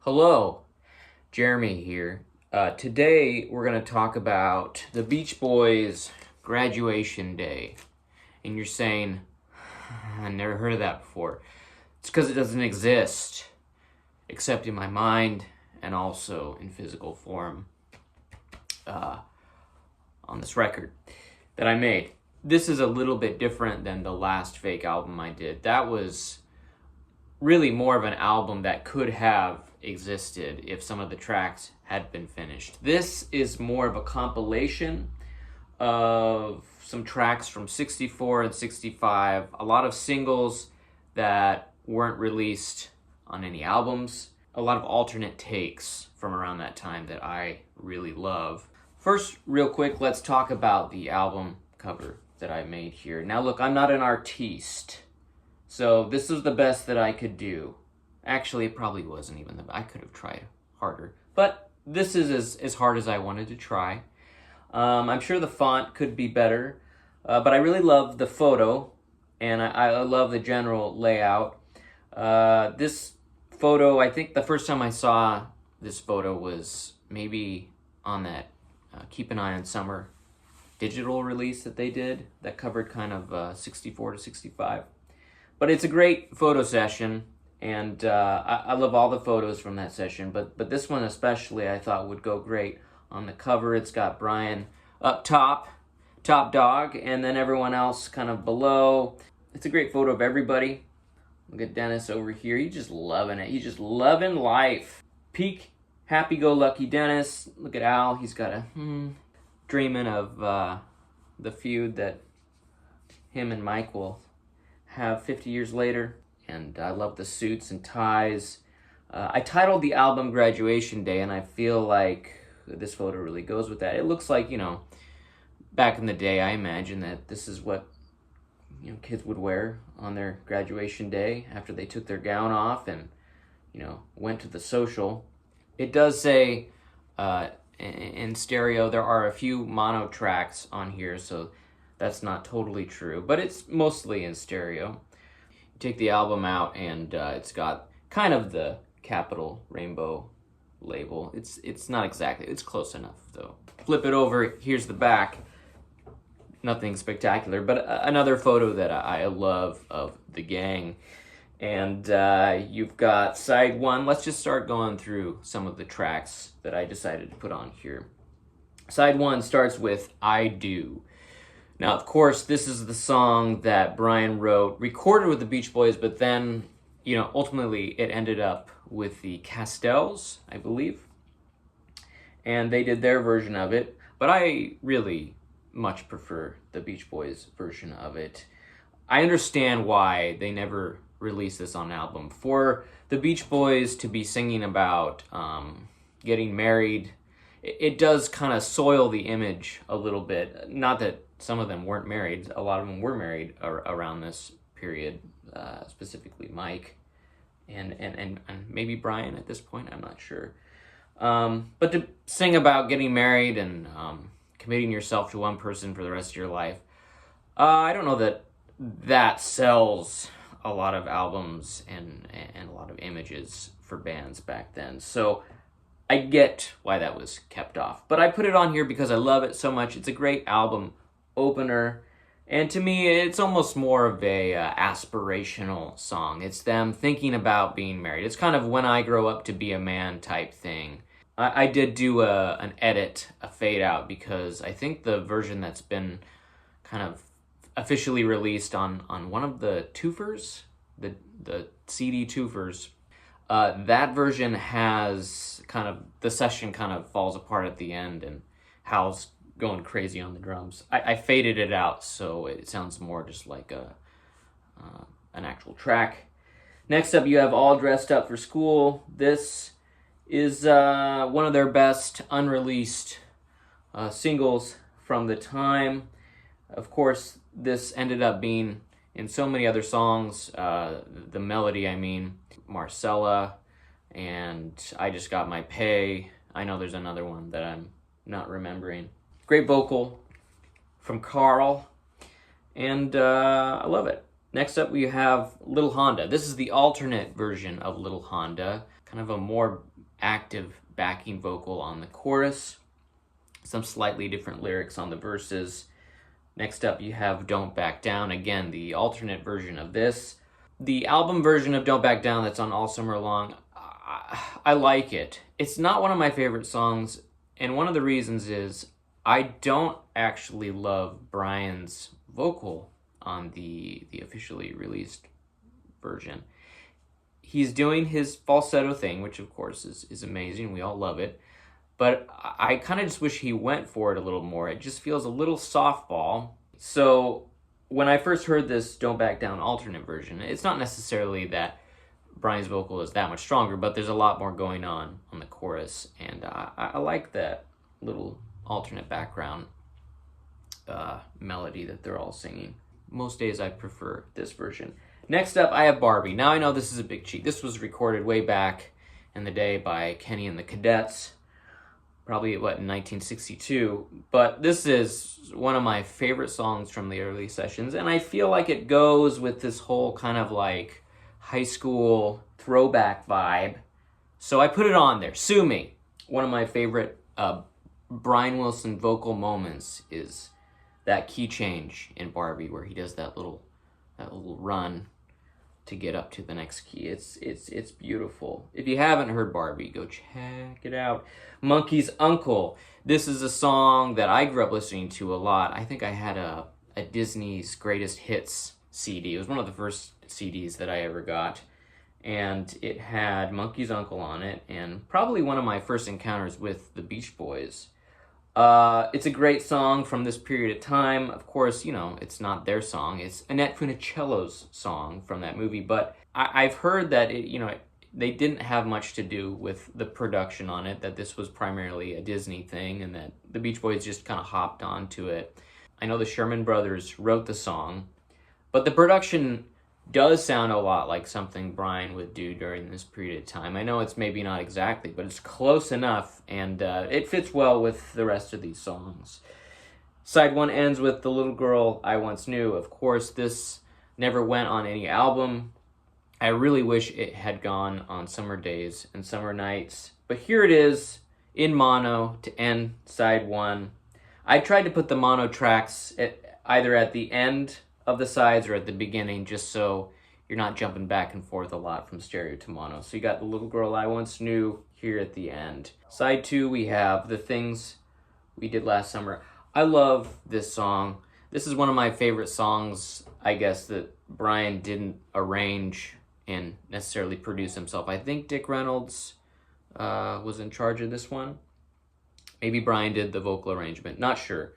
Hello, Jeremy here. Today we're going to talk about the Beach Boys graduation day. And you're saying, I never heard of that before. It's because it doesn't exist, except in my mind and also in physical form on this record that I made. This is a little bit different than the last fake album I did. That was really more of an album that could have existed if some of the tracks had been finished. This is more of a compilation of some tracks from 64 and 65, a lot of singles that weren't released on any albums, a lot of alternate takes from around that time that I really love. First, real quick, let's talk about the album cover that I made here. Now look, I'm not an artiste, so this is the best that I could do. Actually, it probably wasn't even I could have tried harder. But this is as hard as I wanted to try. I'm sure the font could be better, but I really love the photo, and I love the general layout. This photo, I think the first time I saw this photo was maybe on that Keep an Eye on Summer digital release that they did that covered kind of 64 to 65. But it's a great photo session, and I love all the photos from that session, but this one especially I thought would go great on the cover. It's got Brian up top dog, and then everyone else kind of below. It's a great photo of everybody. Look at Dennis over here. He's just loving it. He's just loving life. Peak happy-go-lucky Dennis. Look at Al. He's got a dreaming of the feud that him and Mike will have 50 years later. And I love the suits and ties. I titled the album Graduation Day, and I feel like this photo really goes with that. It looks like, back in the day, I imagine that this is what kids would wear on their graduation day after they took their gown off and went to the social. It does say in stereo there are a few mono tracks on here, so that's not totally true, but it's mostly in stereo. You take the album out, and it's got kind of the Capitol Rainbow label. It's not exactly, it's close enough though. Flip it over, here's the back. Nothing spectacular, but another photo that I love of the gang. And you've got side one. Let's just start going through some of the tracks that I decided to put on here. Side one starts with I Do. Now, of course, this is the song that Brian wrote, recorded with the Beach Boys, but then, ultimately it ended up with the Castells, I believe. And they did their version of it, but I really much prefer the Beach Boys version of it. I understand why they never released this on an album. For the Beach Boys to be singing about getting married, it does kind of soil the image a little bit. Not that some of them weren't married. A lot of them were married around this period, specifically Mike and maybe Brian at this point, I'm not sure. But to sing about getting married and committing yourself to one person for the rest of your life, I don't know that sells a lot of albums and a lot of images for bands back then. So I get why that was kept off. But I put it on here because I love it so much. It's a great album opener. And to me, it's almost more of a aspirational song. It's them thinking about being married. It's kind of when I grow up to be a man type thing. I did do an edit, a fade out, because I think the version that's been kind of officially released on one of the twofers, the CD twofers, that version has kind of, the session kind of falls apart at the end and Hal's going crazy on the drums. I faded it out so it sounds more just like an actual track. Next up, you have All Dressed Up for School. This is one of their best unreleased singles from the time. Of course, this ended up being in so many other songs. The melody, Marcella, and I Just Got My Pay. I know there's another one that I'm not remembering. Great vocal from Carl, and I love it. Next up, we have Little Honda. This is the alternate version of Little Honda. kind of a more active backing vocal on the chorus, some slightly different lyrics on the verses. Next up, you have Don't Back Down, again, the alternate version of this. The album version of Don't Back Down that's on All Summer Long, I like it. It's not one of my favorite songs, and one of the reasons is I don't actually love Brian's vocal on the officially released version. He's doing his falsetto thing, which of course is amazing. We all love it. But I kind of just wish he went for it a little more. It just feels a little softball. So when I first heard this Don't Back Down alternate version, it's not necessarily that Brian's vocal is that much stronger, but there's a lot more going on the chorus. And I like that little alternate background melody that they're all singing. Most days I prefer this version. Next up, I have Barbie. Now I know this is a big cheat. This was recorded way back in the day by Kenny and the Cadets. Probably, in 1962. But this is one of my favorite songs from the early sessions, and I feel like it goes with this whole kind of like high school throwback vibe. So I put it on there. Sue Me. One of my favorite Brian Wilson vocal moments is that key change in Barbie where he does that little run to get up to the next key. It's beautiful. If you haven't heard Barbie, go check it out. Monkey's Uncle. This is a song that I grew up listening to a lot. I think I had a Disney's Greatest Hits CD. It was one of the first CDs that I ever got. And it had Monkey's Uncle on it, and probably one of my first encounters with the Beach Boys. It's a great song from this period of time. Of course, you know, it's not their song. It's Annette Funicello's song from that movie. But I've heard that, they didn't have much to do with the production on it, that this was primarily a Disney thing, and that the Beach Boys just kind of hopped onto it. I know the Sherman Brothers wrote the song, but the production does sound a lot like something Brian would do during this period of time. I know it's maybe not exactly, but it's close enough, and it fits well with the rest of these songs. Side 1 ends with The Little Girl I Once Knew. Of course, this never went on any album. I really wish it had gone on Summer Days and Summer Nights. But here it is in mono to end side 1. I tried to put the mono tracks either at the end of the sides or at the beginning, just so you're not jumping back and forth a lot from stereo to mono. So you got The Little Girl I Once Knew here at the end. Side 2, we have The Things We Did Last Summer. I love this song. This is one of my favorite songs, I guess, that Brian didn't arrange and necessarily produce himself. I think Dick Reynolds was in charge of this one. Maybe Brian did the vocal arrangement, not sure.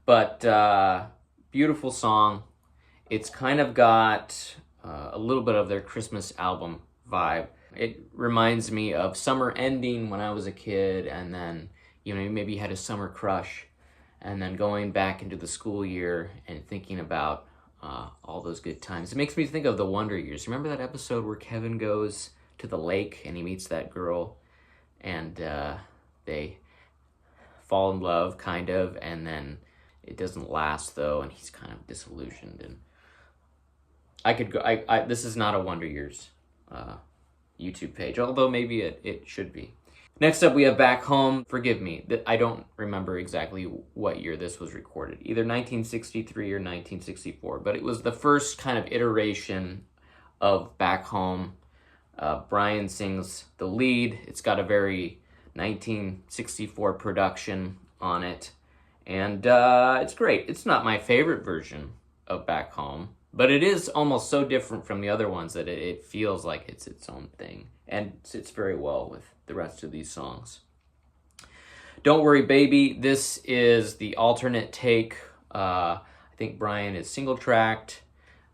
But beautiful song. It's kind of got a little bit of their Christmas album vibe. It reminds me of summer ending when I was a kid, and then, maybe you had a summer crush, and then going back into the school year and thinking about all those good times. It makes me think of the Wonder Years. Remember that episode where Kevin goes to the lake and he meets that girl, and they fall in love, kind of, and then it doesn't last, though, and he's kind of disillusioned. And I could go. This is not a Wonder Years YouTube page, although maybe it should be. Next up, we have Back Home. Forgive me, I don't remember exactly what year this was recorded, either 1963 or 1964, but it was the first kind of iteration of Back Home. Brian sings the lead. It's got a very 1964 production on it, and it's great. It's not my favorite version of Back Home, but it is almost so different from the other ones that it feels like it's its own thing, and sits very well with the rest of these songs. Don't Worry Baby, this is the alternate take. I think Brian is single-tracked.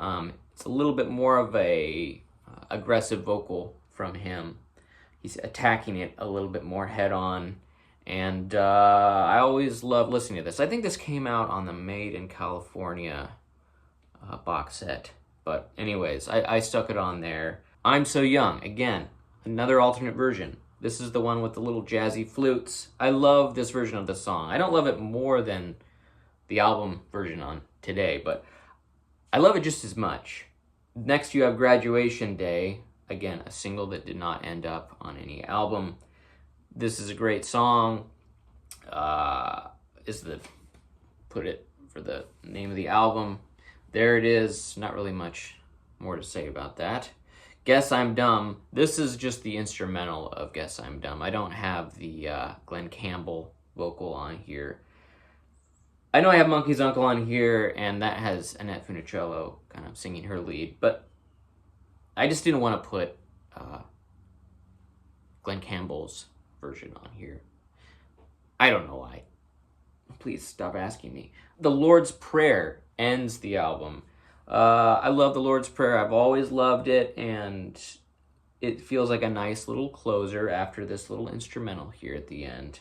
It's a little bit more of a aggressive vocal from him. He's attacking it a little bit more head-on, and I always love listening to this. I think this came out on the Made in California box set, but anyways, I stuck it on there. I'm So Young, again, another alternate version. This is the one with the little jazzy flutes. I love this version of the song. I don't love it more than the album version on today, but I love it just as much. Next, you have Graduation Day, Again, a single that did not end up on any album. This is a great song. Put it for the name of the album. There it is. Not really much more to say about that. Guess I'm Dumb. This is just the instrumental of Guess I'm Dumb. I don't have the Glenn Campbell vocal on here. I know I have Monkey's Uncle on here, and that has Annette Funicello kind of singing her lead, but I just didn't want to put Glenn Campbell's version on here. I don't know why. Please stop asking me. The Lord's Prayer ends the album. I love the Lord's Prayer. I've always loved it, and it feels like a nice little closer after this little instrumental here at the end.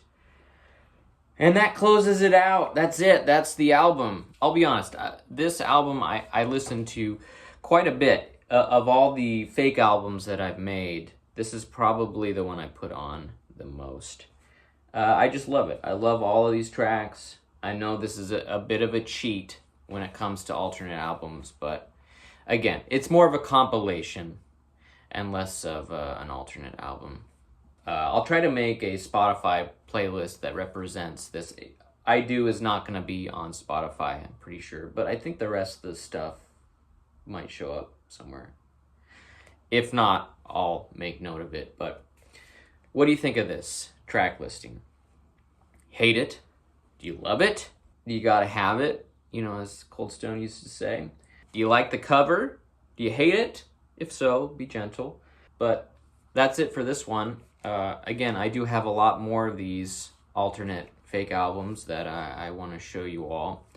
And that closes it out. That's it. That's the album. I'll be honest. This album I listened to quite a bit. Of all the fake albums that I've made, this is probably the one I put on the most. I just love it. I love all of these tracks. I know this is a bit of a cheat when it comes to alternate albums, but again, it's more of a compilation and less of an alternate album. I'll try to make a Spotify playlist that represents this. I Do is not going to be on Spotify, I'm pretty sure, but I think the rest of the stuff might show up somewhere. If not, I'll make note of it. But what do you think of this track listing? Hate it? Do you love it? Do you gotta have it? You know, as Cold Stone used to say. Do you like the cover? Do you hate it? If so, be gentle. But that's it for this one. Again, I do have a lot more of these alternate fake albums that I want to show you all.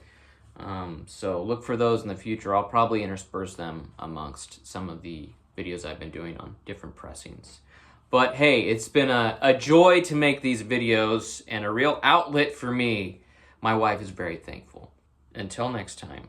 So look for those in the future. I'll probably intersperse them amongst some of the videos I've been doing on different pressings. But hey, it's been a joy to make these videos and a real outlet for me. My wife is very thankful. Until next time.